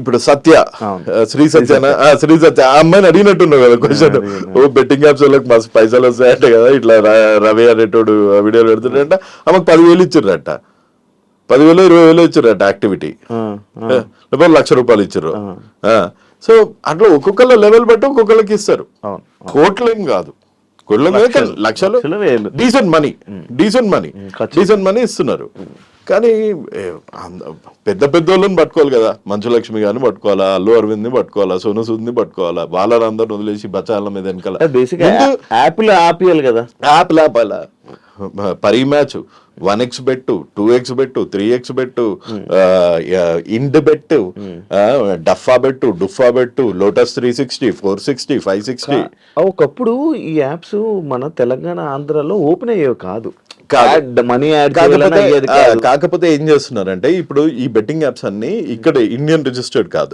ఇప్పుడు సత్య శ్రీ సత్య ఆ అమ్మాయిని అడిగినట్టున్నావు కదా క్వశ్చన్. ఓ బెట్టింగ్ యాప్స్ వాళ్ళకి మస్తు పైసలు వస్తాయంట కదా, ఇట్లా రవి అనేటోడు వీడియోలు పెడుతుంట, ఆమెకు 10,000 ఇచ్చిర్రట, 10,000 20,000 ఇచ్చిర్రట యాక్టివిటీ, లేకపోతే ₹1,00,000 ఇచ్చారు. సో అట్లా ఒక్కొక్కళ్ళ లెవెల్ బట్టి ఒక్కొక్కళ్ళకి ఇస్తారు, కోట్లేం కాదు, లక్షలు, డీసెంట్ మనీ ఇస్తున్నారు. కానీ పెద్ద పెద్దోళ్ళని పట్టుకోవాలి కదా, మంచు లక్ష్మి గారిని పట్టుకోవాలా, అల్లు అరవింద్ ని పట్టుకోవాలా, సోను సూద్ ని పట్టుకోవాలా, వాళ్ళందరిని వదిలేసి బచాల మీద వెనకాల ఆపియాలి కదా, యాప్ ఆపాలా. పరీ మ్యాచ్ 1x బెట్టు, 2x బెట్టు, 3x బెట్టు, ఇండ్ బెట్టు, డఫా బెట్టు, లోటస్ 360, 460, 560. ఒకప్పుడు ఈ యాప్స్ మన తెలంగాణ ఆంధ్రాలో ఓపెన్ అయ్యేవి కాదు, మనీ కాకపోతే ఏం చేస్తున్నారంటే ఇప్పుడు ఈ బెట్టింగ్ యాప్స్ అన్ని ఇక్కడ ఇండియన్ రిజిస్టర్డ్ కాదు,